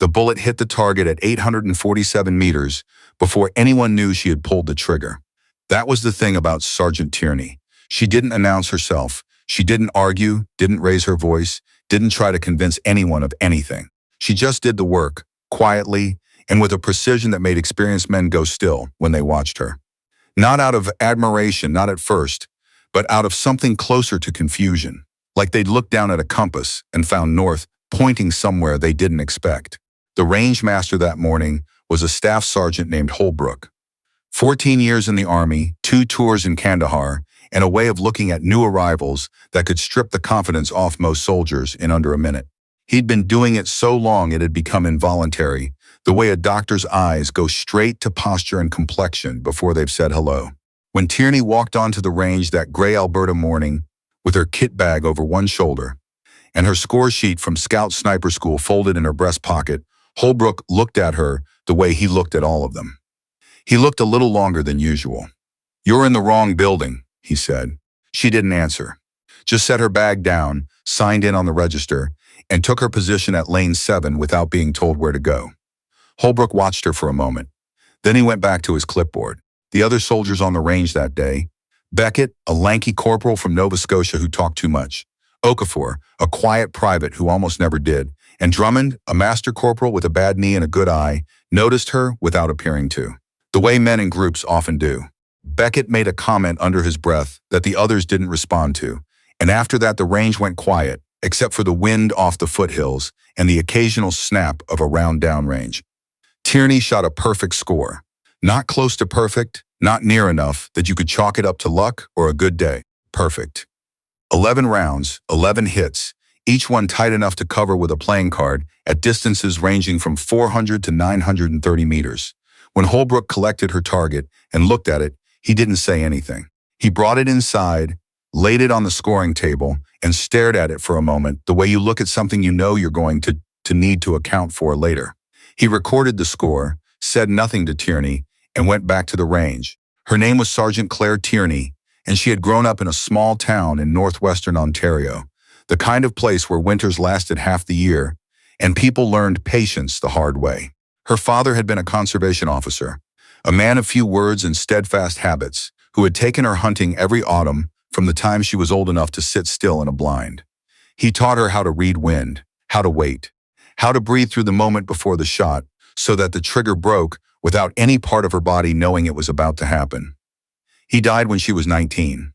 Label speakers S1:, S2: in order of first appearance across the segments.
S1: The bullet hit the target at 847 meters before anyone knew she had pulled the trigger. That was the thing about Sergeant Tierney. She didn't announce herself. She didn't argue, didn't raise her voice, didn't try to convince anyone of anything. She just did the work, quietly, and with a precision that made experienced men go still when they watched her. Not out of admiration, not at first, but out of something closer to confusion, like they'd looked down at a compass and found north pointing somewhere they didn't expect. The range master that morning was a staff sergeant named Holbrook. 14 years in the Army, 2 tours in Kandahar, and a way of looking at new arrivals that could strip the confidence off most soldiers in under a minute. He'd been doing it so long it had become involuntary, the way a doctor's eyes go straight to posture and complexion before they've said hello. When Tierney walked onto the range that gray Alberta morning, with her kit bag over one shoulder, and her score sheet from Scout Sniper School folded in her breast pocket, Holbrook looked at her the way he looked at all of them. He looked a little longer than usual. "You're in the wrong building," he said. She didn't answer, just set her bag down, signed in on the register, and took her position at lane 7 without being told where to go. Holbrook watched her for a moment. Then he went back to his clipboard. The other soldiers on the range that day: Beckett, a lanky corporal from Nova Scotia who talked too much; Okafor, a quiet private who almost never did; and Drummond, a master corporal with a bad knee and a good eye, noticed her without appearing to. The way men in groups often do. Beckett made a comment under his breath that the others didn't respond to, and after that the range went quiet, except for the wind off the foothills and the occasional snap of a round downrange. Tierney shot a perfect score. Not close to perfect, not near enough that you could chalk it up to luck or a good day. Perfect. 11 rounds, 11 hits, each one tight enough to cover with a playing card at distances ranging from 400 to 930 meters. When Holbrook collected her target and looked at it, he didn't say anything. He brought it inside, laid it on the scoring table, and stared at it for a moment, the way you look at something you know you're going to need to account for later. He recorded the score, said nothing to Tierney, and went back to the range. Her name was Sergeant Claire Tierney, and she had grown up in a small town in northwestern Ontario, the kind of place where winters lasted half the year, and people learned patience the hard way. Her father had been a conservation officer, a man of few words and steadfast habits, who had taken her hunting every autumn from the time she was old enough to sit still in a blind. He taught her how to read wind, how to wait, how to breathe through the moment before the shot so that the trigger broke without any part of her body knowing it was about to happen. He died when she was 19.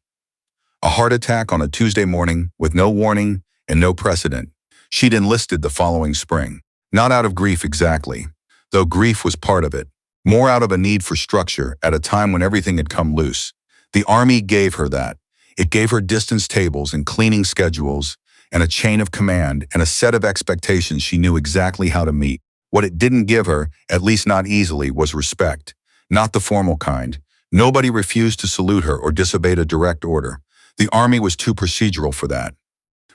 S1: A heart attack on a Tuesday morning with no warning and no precedent. She'd enlisted the following spring. Not out of grief exactly, though grief was part of it. More out of a need for structure at a time when everything had come loose. The Army gave her that. It gave her distance tables and cleaning schedules and a chain of command and a set of expectations she knew exactly how to meet. What it didn't give her, at least not easily, was respect. Not the formal kind. Nobody refused to salute her or disobeyed a direct order. The Army was too procedural for that.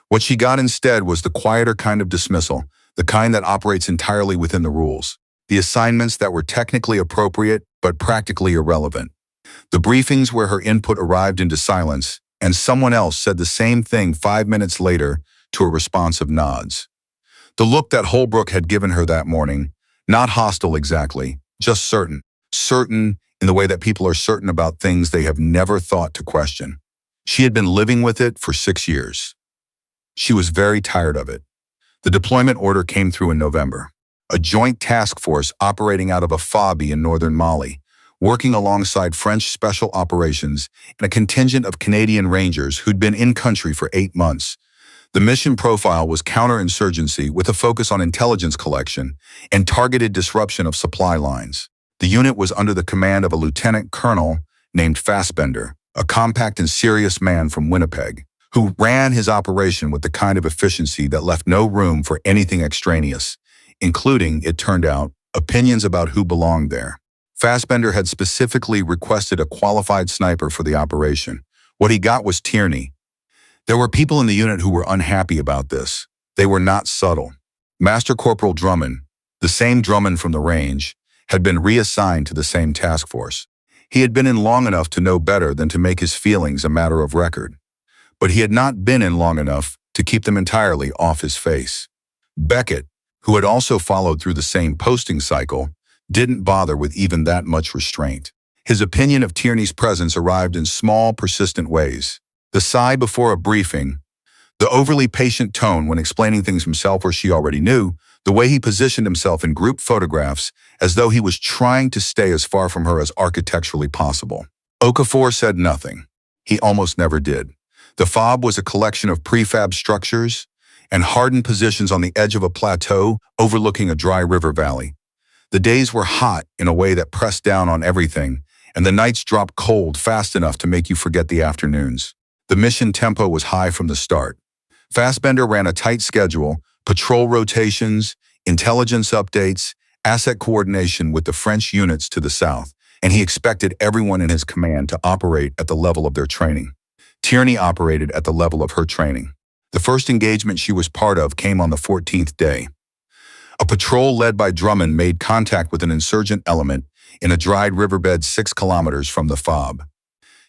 S1: What she got instead was the quieter kind of dismissal, the kind that operates entirely within the rules. The assignments that were technically appropriate but practically irrelevant. The briefings where her input arrived into silence, and someone else said the same thing 5 minutes later to a response of nods. The look that Holbrook had given her that morning, not hostile exactly, just certain. Certain in the way that people are certain about things they have never thought to question. She had been living with it for 6 years. She was very tired of it. The deployment order came through in November. A joint task force operating out of a FOBI in northern Mali, working alongside French Special Operations and a contingent of Canadian Rangers who'd been in country for 8 months. The mission profile was counterinsurgency with a focus on intelligence collection and targeted disruption of supply lines. The unit was under the command of a lieutenant colonel named Fassbender, a compact and serious man from Winnipeg, who ran his operation with the kind of efficiency that left no room for anything extraneous, including, it turned out, opinions about who belonged there. Fassbender had specifically requested a qualified sniper for the operation. What he got was Tierney. There were people in the unit who were unhappy about this. They were not subtle. Master Corporal Drummond, the same Drummond from the range, had been reassigned to the same task force. He had been in long enough to know better than to make his feelings a matter of record. But he had not been in long enough to keep them entirely off his face. Beckett, who had also followed through the same posting cycle, didn't bother with even that much restraint. His opinion of Tierney's presence arrived in small, persistent ways. The sigh before a briefing, the overly patient tone when explaining things himself or she already knew, the way he positioned himself in group photographs as though he was trying to stay as far from her as architecturally possible. Okafor said nothing. He almost never did. The fob was a collection of prefab structures and hardened positions on the edge of a plateau overlooking a dry river valley. The days were hot in a way that pressed down on everything, and the nights dropped cold fast enough to make you forget the afternoons. The mission tempo was high from the start. Fassbender ran a tight schedule, patrol rotations, intelligence updates, asset coordination with the French units to the south, and he expected everyone in his command to operate at the level of their training. Tierney operated at the level of her training. The first engagement she was part of came on the 14th day. A patrol led by Drummond made contact with an insurgent element in a dried riverbed 6 kilometers from the fob.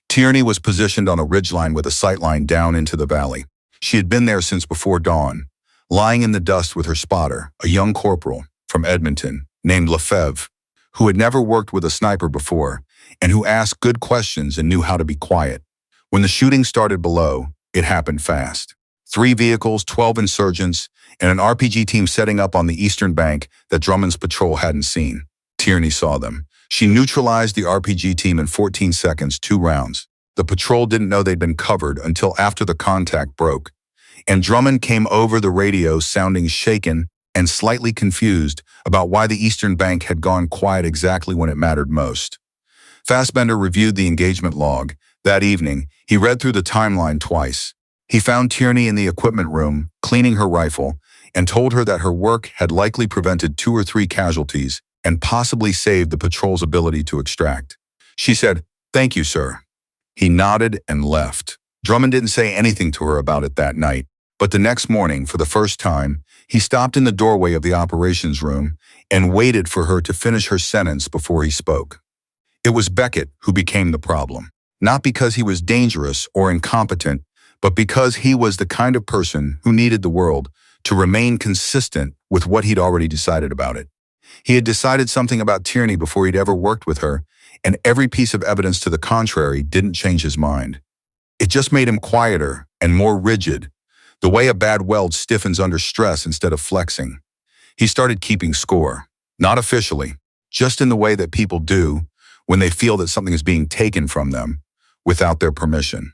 S1: Tierney was positioned on a ridgeline with a sightline down into the valley. She had been there since before dawn, lying in the dust with her spotter, a young corporal from Edmonton named Lefebvre, who had never worked with a sniper before and who asked good questions and knew how to be quiet. When the shooting started below, it happened fast. 3 vehicles, 12 insurgents, and an RPG team setting up on the eastern bank that Drummond's patrol hadn't seen. Tierney saw them. She neutralized the RPG team in 14 seconds, 2 rounds. The patrol didn't know they'd been covered until after the contact broke, and Drummond came over the radio sounding shaken and slightly confused about why the eastern bank had gone quiet exactly when it mattered most. Fassbender reviewed the engagement log. That evening, he read through the timeline twice. He found Tierney in the equipment room, cleaning her rifle, and told her that her work had likely prevented 2 or 3 casualties and possibly saved the patrol's ability to extract. She said, "Thank you, sir." He nodded and left. Drummond didn't say anything to her about it that night, but the next morning, for the first time, he stopped in the doorway of the operations room and waited for her to finish her sentence before he spoke. It was Beckett who became the problem, not because he was dangerous or incompetent, but because he was the kind of person who needed the world to remain consistent with what he'd already decided about it. He had decided something about Tierney before he'd ever worked with her, and every piece of evidence to the contrary didn't change his mind. It just made him quieter and more rigid, the way a bad weld stiffens under stress instead of flexing. He started keeping score, not officially, just in the way that people do when they feel that something is being taken from them without their permission.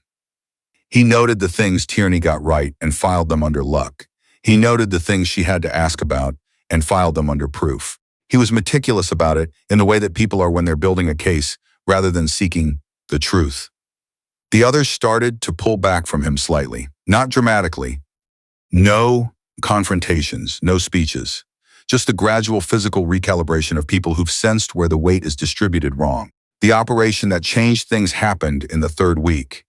S1: He noted the things Tierney got right and filed them under luck. He noted the things she had to ask about and filed them under proof. He was meticulous about it in the way that people are when they're building a case rather than seeking the truth. The others started to pull back from him slightly, not dramatically. No confrontations, no speeches, just a gradual physical recalibration of people who've sensed where the weight is distributed wrong. The operation that changed things happened in the 3rd week.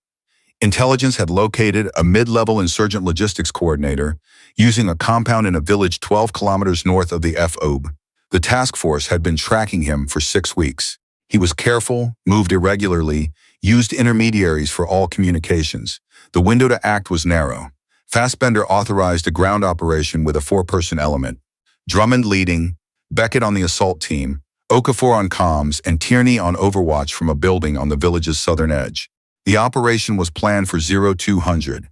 S1: Intelligence had located a mid-level insurgent logistics coordinator using a compound in a village 12 kilometers north of the FOB. The task force had been tracking him for 6 weeks. He was careful, moved irregularly, used intermediaries for all communications. The window to act was narrow. Fassbender authorized a ground operation with a 4-person element. Drummond leading, Beckett on the assault team, Okafor on comms, and Tierney on Overwatch from a building on the village's southern edge. The operation was planned for 0200.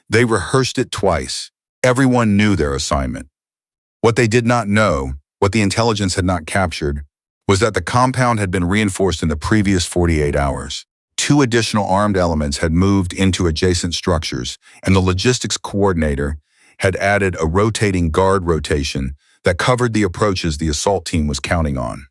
S1: They rehearsed it twice. Everyone knew their assignment. What they did not know, what the intelligence had not captured, was that the compound had been reinforced in the previous 48 hours. 2 additional armed elements had moved into adjacent structures, and the logistics coordinator had added a rotating guard rotation that covered the approaches the assault team was counting on.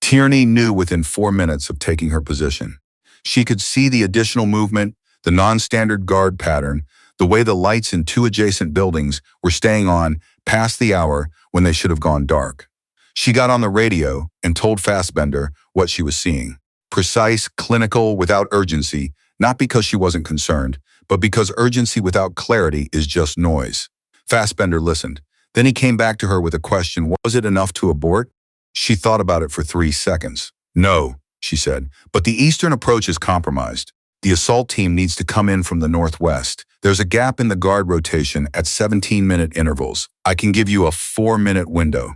S1: Tierney knew within 4 minutes of taking her position. She could see the additional movement, the non-standard guard pattern, the way the lights in 2 adjacent buildings were staying on past the hour when they should have gone dark. She got on the radio and told Fassbender what she was seeing. Precise, clinical, without urgency, not because she wasn't concerned, but because urgency without clarity is just noise. Fassbender listened. Then he came back to her with a question: was it enough to abort? She thought about it for 3 seconds. No, she said, but the eastern approach is compromised. The assault team needs to come in from the northwest. There's a gap in the guard rotation at 17-minute intervals. I can give you a 4-minute window."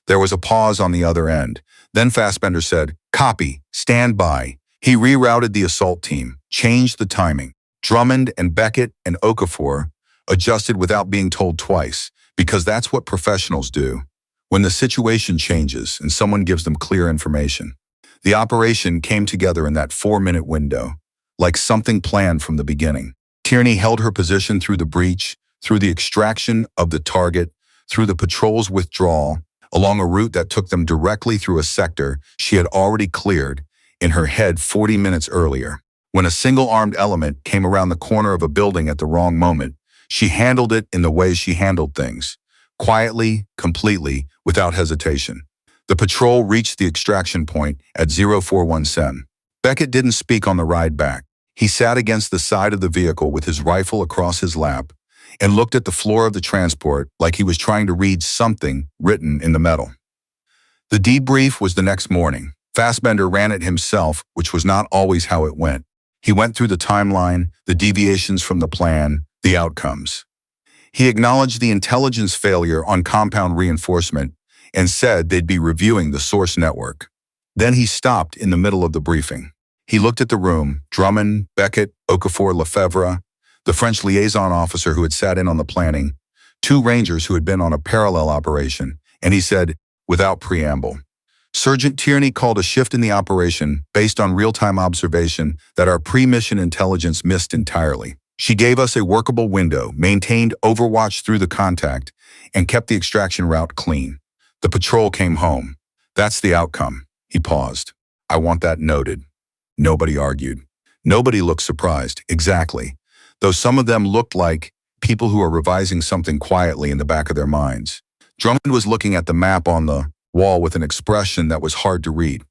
S1: There was a pause on the other end. Then Fassbender said, "Copy, stand by." He rerouted the assault team, changed the timing. Drummond and Beckett and Okafor adjusted without being told twice, because that's what professionals do. When the situation changes and someone gives them clear information. The operation came together in that 4-minute window, like something planned from the beginning. Tierney held her position through the breach, through the extraction of the target, through the patrol's withdrawal, along a route that took them directly through a sector she had already cleared in her head 40 minutes earlier. When a single-armed element came around the corner of a building at the wrong moment, she handled it in the way she handled things, quietly, completely, without hesitation. The patrol reached the extraction point at 041 Beckett didn't speak on the ride back. He sat against the side of the vehicle with his rifle across his lap and looked at the floor of the transport like he was trying to read something written in the metal. The debrief was the next morning. Fassbender ran it himself, which was not always how it went. He went through the timeline, the deviations from the plan, the outcomes. He acknowledged the intelligence failure on compound reinforcement and said they'd be reviewing the source network. Then he stopped in the middle of the briefing. He looked at the room, Drummond, Beckett, Okafor, Lefebvre, the French liaison officer who had sat in on the planning, 2 Rangers who had been on a parallel operation, and he said, without preamble, "Sergeant Tierney called a shift in the operation based on real-time observation that our pre-mission intelligence missed entirely. She gave us a workable window, maintained Overwatch through the contact, and kept the extraction route clean. The patrol came home. That's the outcome." He paused. "I want that noted." Nobody argued. Nobody looked surprised. Exactly. Though some of them looked like people who are revising something quietly in the back of their minds. Drummond was looking at the map on the wall with an expression that was hard to read.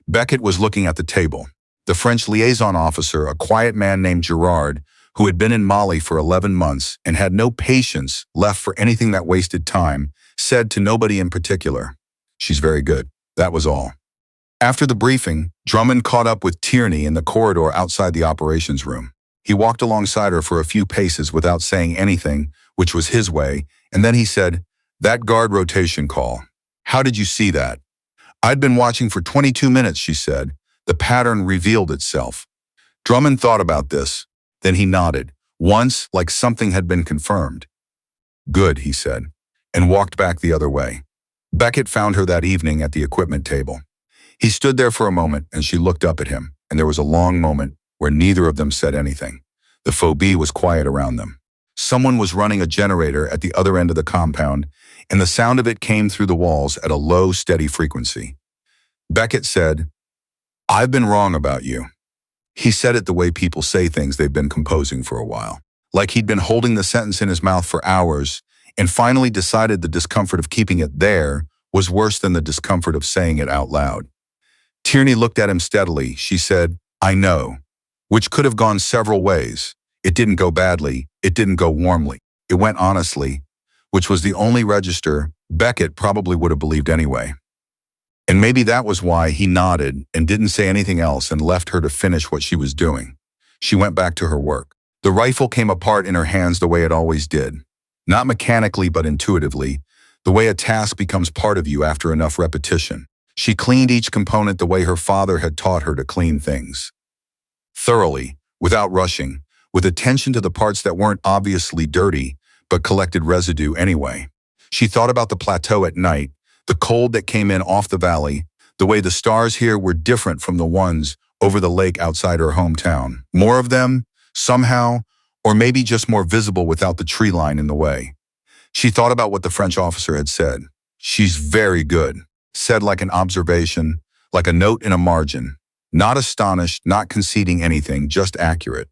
S1: Beckett was looking at the table. The French liaison officer, a quiet man named Gerard, who had been in Mali for 11 months and had no patience left for anything that wasted time, said to nobody in particular, "She's very good." That was all. After the briefing, Drummond caught up with Tierney in the corridor outside the operations room. He walked alongside her for a few paces without saying anything, which was his way, and then he said, "That guard rotation call. How did you see that?" "I'd been watching for 22 minutes, she said. The pattern revealed itself." Drummond thought about this. Then he nodded, once like something had been confirmed. "Good," he said, and walked back the other way. Beckett found her that evening at the equipment table. He stood there for a moment, and she looked up at him, and there was a long moment where neither of them said anything. The phobie was quiet around them. Someone was running a generator at the other end of the compound, and the sound of it came through the walls at a low, steady frequency. Beckett said, "I've been wrong about you." He said it the way people say things they've been composing for a while, like he'd been holding the sentence in his mouth for hours and finally decided the discomfort of keeping it there was worse than the discomfort of saying it out loud. Tierney looked at him steadily. She said, "I know," which could have gone several ways. It didn't go badly. It didn't go warmly. It went honestly, which was the only register Beckett probably would have believed anyway. And maybe that was why he nodded and didn't say anything else and left her to finish what she was doing. She went back to her work. The rifle came apart in her hands the way it always did. Not mechanically, but intuitively, the way a task becomes part of you after enough repetition. She cleaned each component the way her father had taught her to clean things. Thoroughly, without rushing, with attention to the parts that weren't obviously dirty, but collected residue anyway. She thought about the plateau at night, the cold that came in off the valley, the way the stars here were different from the ones over the lake outside her hometown. More of them, somehow, or maybe just more visible without the tree line in the way. She thought about what the French officer had said. "She's very good," said like an observation, like a note in a margin. Not astonished, not conceding anything, just accurate.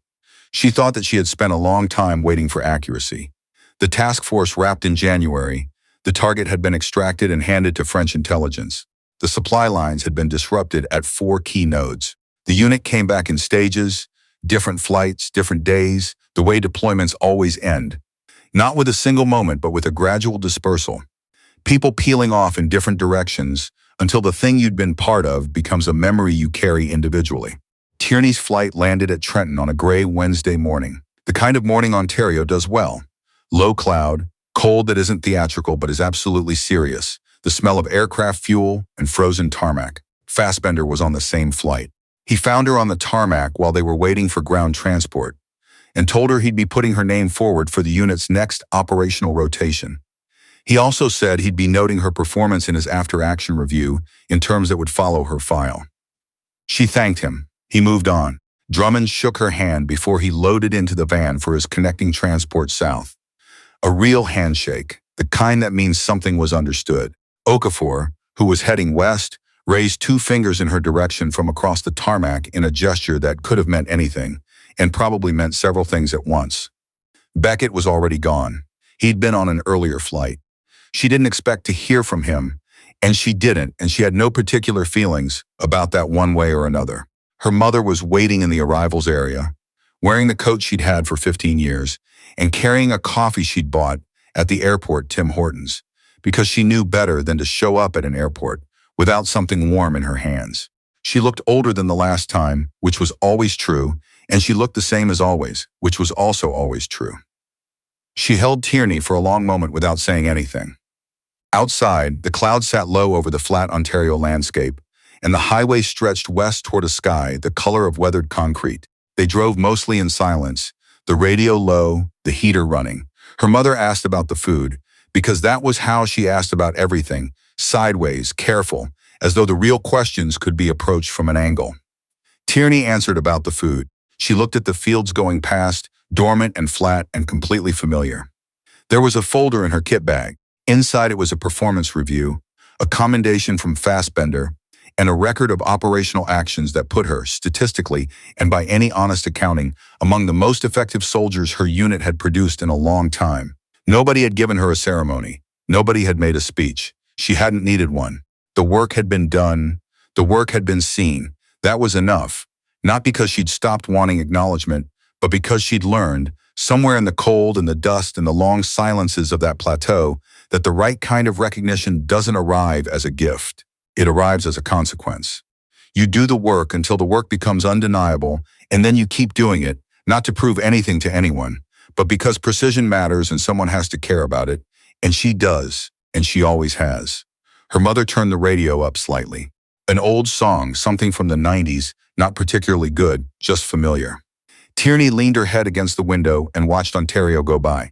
S1: She thought that she had spent a long time waiting for accuracy. The task force wrapped in January. The target had been extracted and handed to French intelligence. The supply lines had been disrupted at 4 key nodes. The unit came back in stages, different flights, different days, the way deployments always end. Not with a single moment, but with a gradual dispersal. People peeling off in different directions until the thing you'd been part of becomes a memory you carry individually. Tierney's flight landed at Trenton on a gray Wednesday morning. The kind of morning Ontario does well. Low cloud, cold that isn't theatrical but is absolutely serious. The smell of aircraft fuel and frozen tarmac. Fassbender was on the same flight. He found her on the tarmac while they were waiting for ground transport and told her he'd be putting her name forward for the unit's next operational rotation. He also said he'd be noting her performance in his after-action review in terms that would follow her file. She thanked him. He moved on. Drummond shook her hand before he loaded into the van for his connecting transport south. A real handshake, the kind that means something was understood. Okafor, who was heading west, raised 2 fingers in her direction from across the tarmac in a gesture that could have meant anything, and probably meant several things at once. Beckett was already gone. He'd been on an earlier flight. She didn't expect to hear from him, and she didn't, and she had no particular feelings about that one way or another. Her mother was waiting in the arrivals area, wearing the coat she'd had for 15 years, and carrying a coffee she'd bought at the airport Tim Hortons, because she knew better than to show up at an airport without something warm in her hands. She looked older than the last time, which was always true, and she looked the same as always, which was also always true. She held Tierney for a long moment without saying anything. Outside, the clouds sat low over the flat Ontario landscape, and the highway stretched west toward a sky the color of weathered concrete. They drove mostly in silence, the radio low, the heater running. Her mother asked about the food, because that was how she asked about everything, sideways, careful, as though the real questions could be approached from an angle. Tierney answered about the food. She looked at the fields going past, dormant and flat and completely familiar. There was a folder in her kit bag. Inside it was a performance review, a commendation from Fassbender, and a record of operational actions that put her, statistically and by any honest accounting, among the most effective soldiers her unit had produced in a long time. Nobody had given her a ceremony. Nobody had made a speech. She hadn't needed one. The work had been done. The work had been seen. That was enough. Not because she'd stopped wanting acknowledgement, but because she'd learned, somewhere in the cold and the dust and the long silences of that plateau, that the right kind of recognition doesn't arrive as a gift. It arrives as a consequence. You do the work until the work becomes undeniable, and then you keep doing it, not to prove anything to anyone, but because precision matters and someone has to care about it, and she does, and she always has. Her mother turned the radio up slightly. An old song, something from the 90s, not particularly good, just familiar. Tierney leaned her head against the window and watched Ontario go by.